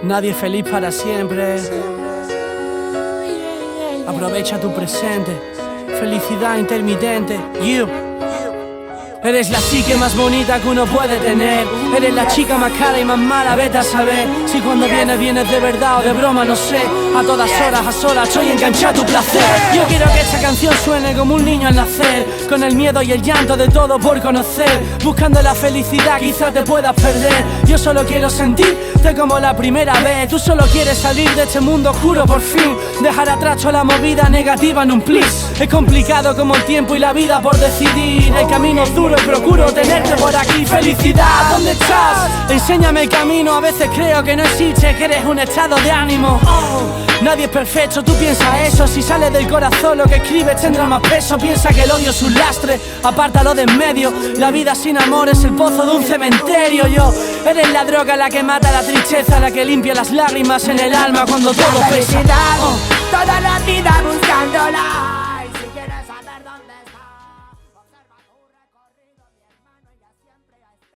Nadie es feliz para siempre. Aprovecha tu presente. Felicidad intermitente. You. Eres la psique más bonita que uno puede tener. Eres la chica más cara y más mala, vete a saber. Si cuando vienes de verdad o de broma, no sé. A todas horas, a solas, soy enganchado a tu placer. Yo quiero que esta canción suene como un niño al nacer, con el miedo y el llanto de todo por conocer. Buscando la felicidad quizás te puedas perder. Yo solo quiero sentirte como la primera vez. Tú solo quieres salir de este mundo oscuro por fin. Dejar atrás toda la movida negativa en un plis. Es complicado como el tiempo y la vida por decidir. El camino es duro y procuro tenerte por aquí. Felicidad, ¿dónde estás? Enséñame el camino, a veces creo que no existe, que eres un estado de ánimo. Nadie es perfecto, tú piensas eso. Si sale del corazón lo que escribes tendrá más peso. Piensa que el odio es un lastre, apártalo de en medio. La vida sin amor es el pozo de un cementerio. Eres la droga la que mata la tristeza, la que limpia las lágrimas en el alma cuando todo pesa. Toda la vida buscando